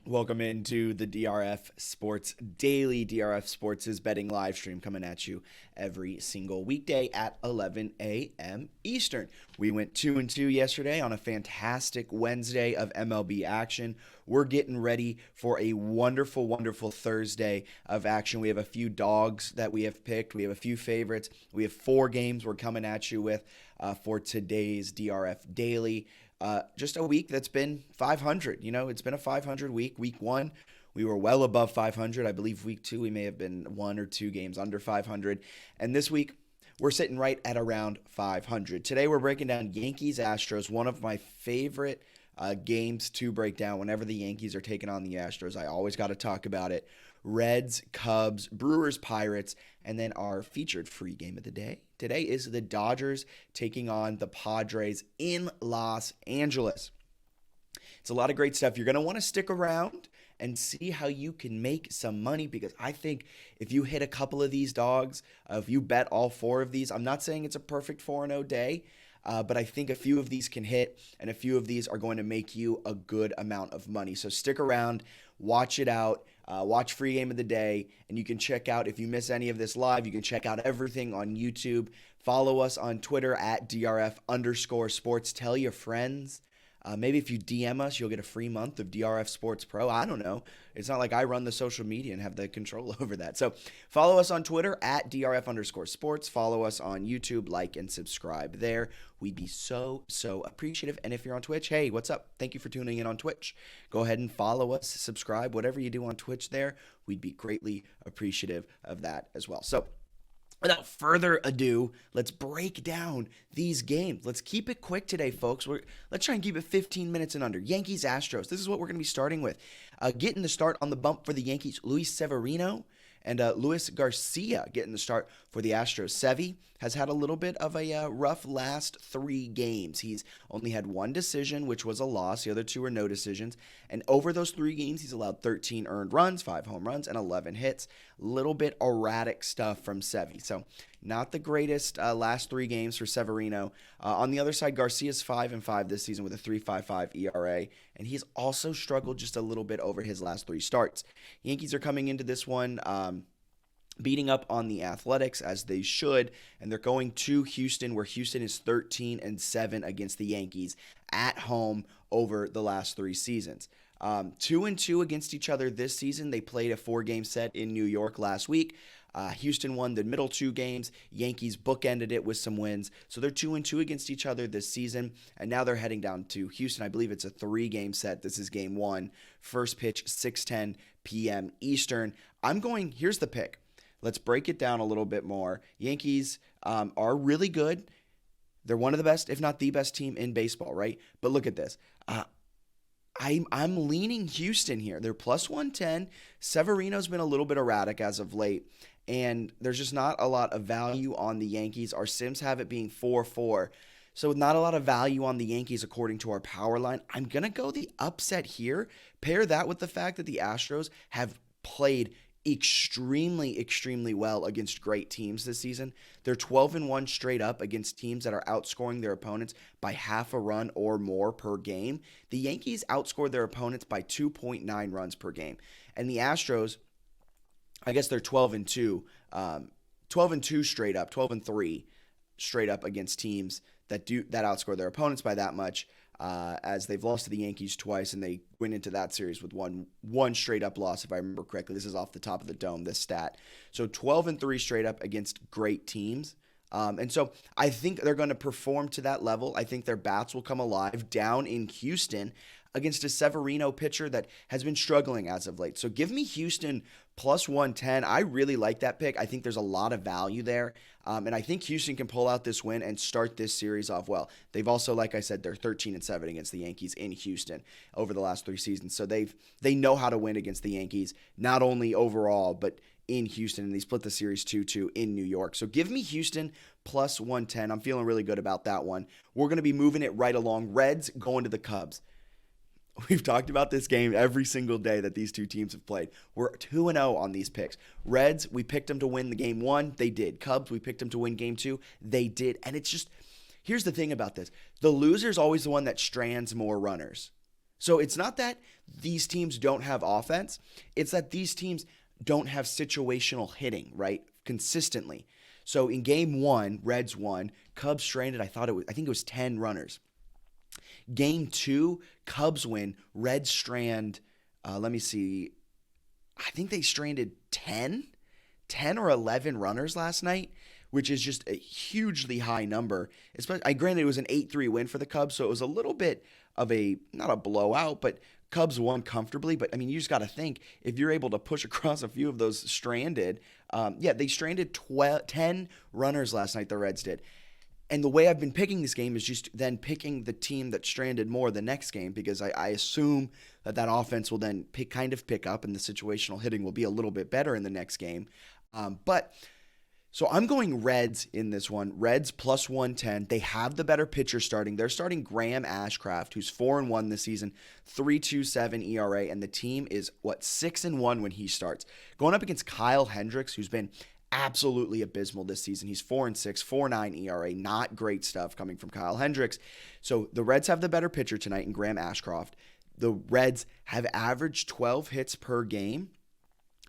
Welcome into the DRF Sports Daily. DRF Sports' betting live stream coming at you every single weekday at 11 a.m. Eastern. We went 2-2 yesterday on a fantastic Wednesday of MLB action. We're getting ready for a wonderful, wonderful Thursday of action. We have a few dogs that we have picked. We have a few favorites. We have 4 games we're coming at you with for today's DRF Daily. Just a week that's been 500. It's been a 500 week. Week 1, we were well above 500. I believe week 2, we may have been 1 or 2 games under 500. And this week, we're sitting right at around 500. Today, we're breaking down Yankees-Astros, one of my favorite games to break down. Whenever the Yankees are taking on the Astros, I always got to talk about it. Reds-Cubs, Brewers-Pirates, and then our featured free game of the day. Today is the Dodgers taking on the Padres in Los Angeles. It's a lot of great stuff. You're going to want to stick around and see how you can make some money, because I think if you hit a couple of these dogs, if you bet all 4 of these, I'm not saying it's a perfect 4-0 day, but I think a few of these can hit, and a few of these are going to make you a good amount of money. So stick around, watch it out, watch free game of the day, and you can check out, if you miss any of this live, you can check out everything on YouTube. Follow us on Twitter at DRF_sports. Tell your friends. Maybe if you DM us, you'll get a free month of DRF Sports Pro. I don't know. It's not like I run the social media and have the control over that. So follow us on Twitter at DRF_sports. Follow us on YouTube, like and subscribe there. We'd be so appreciative. And if you're on Twitch, hey, what's up? Thank you for tuning in on Twitch. Go ahead and follow us, subscribe, whatever you do on Twitch there. We'd be greatly appreciative of that as well. So without further ado, let's break down these games. Let's keep it quick today, folks. Let's try and keep it 15 minutes and under. Yankees-Astros. This is what we're going to be starting with. Getting the start on the bump for the Yankees, Luis Severino and Luis Garcia getting the start for the Astros. Sevy has had a little bit of a rough last 3 games. He's only had 1 decision, which was a loss. The other 2 are no decisions. And over those 3 games, he's allowed 13 earned runs, 5 home runs, and 11 hits. Little bit erratic stuff from Sevy. So not the greatest last 3 games for Severino. On the other side, Garcia's 5-5 this season with a 3.55 ERA, and he's also struggled just a little bit over his last 3 starts. Yankees are coming into this one beating up on the Athletics, as they should, and they're going to Houston, where Houston is 13-7 against the Yankees at home over the last 3 seasons. 2-2 against each other this season. They played a 4-game set in New York last week. Houston won the middle 2 games. Yankees bookended it with some wins. So they're 2-2 against each other this season. And now they're heading down to Houston. I believe it's a 3-game set. This is game 1. First pitch, 6:10 p.m. Eastern. Here's the pick. Let's break it down a little bit more. Yankees are really good. They're one of the best, if not the best team in baseball, right? But look at this. I'm leaning Houston here. They're plus 110. Severino's been a little bit erratic as of late, and there's just not a lot of value on the Yankees. Our Sims have it being 4-4. So not a lot of value on the Yankees according to our power line. I'm going to go the upset here. Pair that with the fact that the Astros have played extremely well against great teams this season. They're 12-1 straight up against teams that are outscoring their opponents by half a run or more per game. The Yankees outscored their opponents by 2.9 runs per game. And the Astros, I guess they're 12-2, 12-2 straight up, 12-3 straight up against teams that outscore their opponents by that much. As they've lost to the Yankees twice, and they went into that series with one straight up loss, if I remember correctly. This is off the top of the dome, this stat. So 12-3 straight up against great teams. And so I think they're going to perform to that level. I think their bats will come alive down in Houston against a Severino pitcher that has been struggling as of late. So give me Houston plus 110. I really like that pick. I think there's a lot of value there. And I think Houston can pull out this win and start this series off well. They've also, like I said, they're 13-7 against the Yankees in Houston over the last 3 seasons. So they know how to win against the Yankees, not only overall, but in Houston, and they split the series 2-2 in New York. So give me Houston plus 110. I'm feeling really good about that one. We're going to be moving it right along. Reds going to the Cubs. We've talked about this game every single day that these 2 teams have played. We're 2-0 on these picks. Reds, we picked them to win the game 1. They did. Cubs, we picked them to win game 2. They did. And it's just, here's the thing about this. The loser's always the one that strands more runners. So it's not that these teams don't have offense. It's that these teams don't have situational hitting, right? Consistently. So in game 1, Reds won. Cubs stranded, I think it was 10 runners. Game 2, Cubs win. Reds strand, let me see. I think they stranded 10 or 11 runners last night, which is just a hugely high number. Granted, it was an 8-3 win for the Cubs, so it was a little bit of not a blowout, but Cubs won comfortably. But, I mean, you just got to think, if you're able to push across a few of those stranded, they stranded 10 runners last night, the Reds did. And the way I've been picking this game is just then picking the team that stranded more the next game, because I assume that offense will then pick up and the situational hitting will be a little bit better in the next game. So I'm going Reds in this one. Reds plus 110. They have the better pitcher starting. They're starting Graham Ashcraft, who's 4-1 this season, 3.27 ERA, and the team is 6-1 when he starts. Going up against Kyle Hendricks, who's been absolutely abysmal this season. He's 4-6, 4.9 ERA. Not great stuff coming from Kyle Hendricks. So the Reds have the better pitcher tonight in Graham Ashcraft. The Reds have averaged 12 hits per game,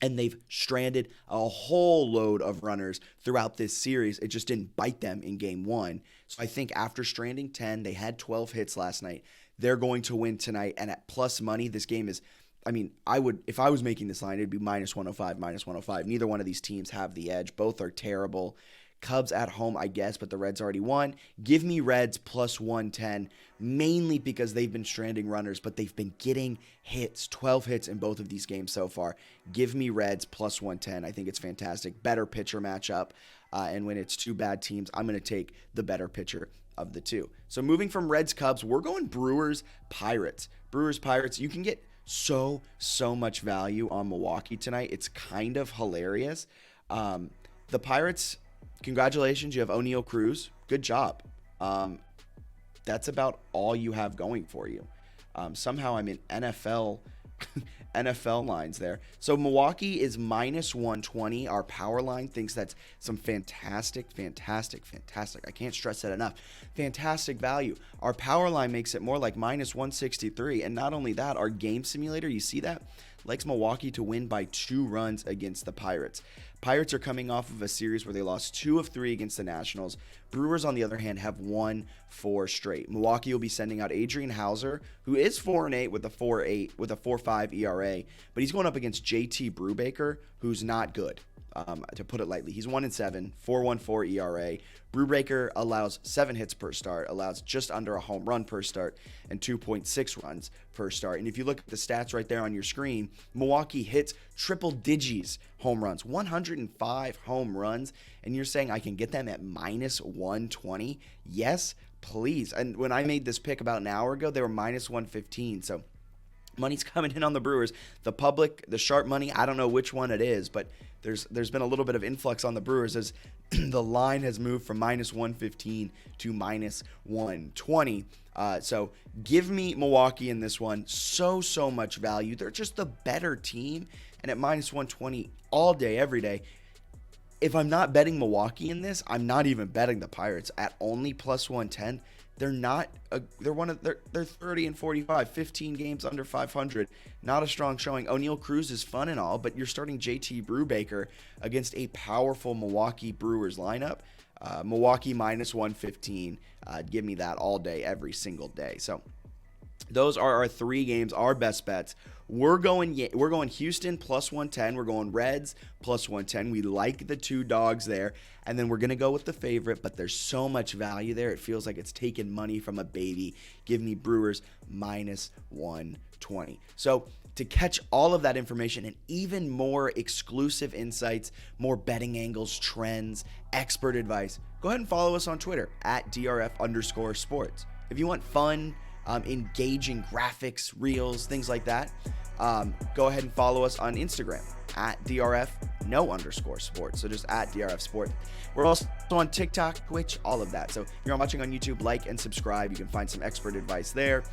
and they've stranded a whole load of runners throughout this series. It just didn't bite them in game 1. So I think after stranding 10, they had 12 hits last night. They're going to win tonight. And at plus money, this game is, if I was making this line, it'd be minus 105. Neither one of these teams have the edge. Both are terrible. Cubs at home, I guess, but the Reds already won. Give me Reds plus 110, mainly because they've been stranding runners, but they've been getting hits, 12 hits in both of these games so far. Give me Reds plus 110. I think it's fantastic. Better pitcher matchup, and when it's two bad teams, I'm going to take the better pitcher of the two. So moving from Reds-Cubs, we're going Brewers-Pirates. Brewers-Pirates, you can get so much value on Milwaukee tonight. It's kind of hilarious. The Pirates, congratulations, you have O'Neal Cruz. Good job. That's about all you have going for you. Somehow I'm in NFL lines there. So Milwaukee is minus 120. Our power line thinks that's some fantastic. I can't stress that enough. Fantastic value. Our power line makes it more like minus 163. And not only that, our game simulator, you see that, likes Milwaukee to win by 2 runs against the Pirates. Pirates are coming off of a series where they lost 2 of 3 against the Nationals. Brewers, on the other hand, have won 4 straight. Milwaukee will be sending out Adrian Hauser, who is 4-8 with a 4.5 ERA, but he's going up against JT Brubaker, who's not good. To put it lightly, he's 1-7, 4.14 ERA. Brubaker allows 7 hits per start, allows just under a home run per start, and 2.6 runs per start. And if you look at the stats right there on your screen, Milwaukee hits triple digits home runs, 105 home runs, and you're saying I can get them at minus 120? Yes, please. And when I made this pick about an hour ago, they were minus 115. So money's coming in on the Brewers. The public, the sharp money, I don't know which one it is, but there's been a little bit of influx on the Brewers as the line has moved from minus 115 to minus 120. So give me Milwaukee in this one. So much value. They're just the better team. And at minus 120 all day, every day. If I'm not betting Milwaukee in this, I'm not even betting the Pirates at only plus 110. They're 30 and 45, 15 games under 500. Not a strong showing. O'Neal Cruz is fun and all, but you're starting JT Brubaker against a powerful Milwaukee Brewers lineup. Milwaukee minus 115. Give me that all day, every single day. So those are our 3 games, our best bets. We're going Houston plus 110. We're going Reds plus 110. We like the 2 dogs there. And then we're going to go with the favorite, but there's so much value there. It feels like it's taking money from a baby. Give me Brewers minus 120. So to catch all of that information and even more exclusive insights, more betting angles, trends, expert advice, go ahead and follow us on Twitter at DRF_sports. If you want fun, engaging graphics, reels, things like that, go ahead and follow us on Instagram at DRF_sports. So just at DRF Sport. We're also on TikTok, Twitch, all of that. So if you're watching on YouTube, like and subscribe. You can find some expert advice there.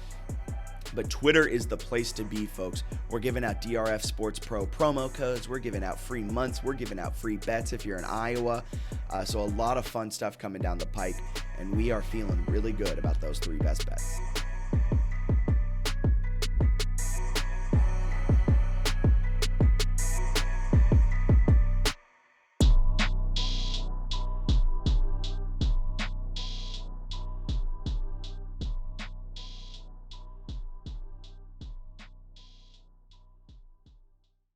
But Twitter is the place to be, folks. We're giving out DRF Sports Pro promo codes. We're giving out free months. We're giving out free bets if you're in Iowa. So a lot of fun stuff coming down the pike. And we are feeling really good about those 3 best bets.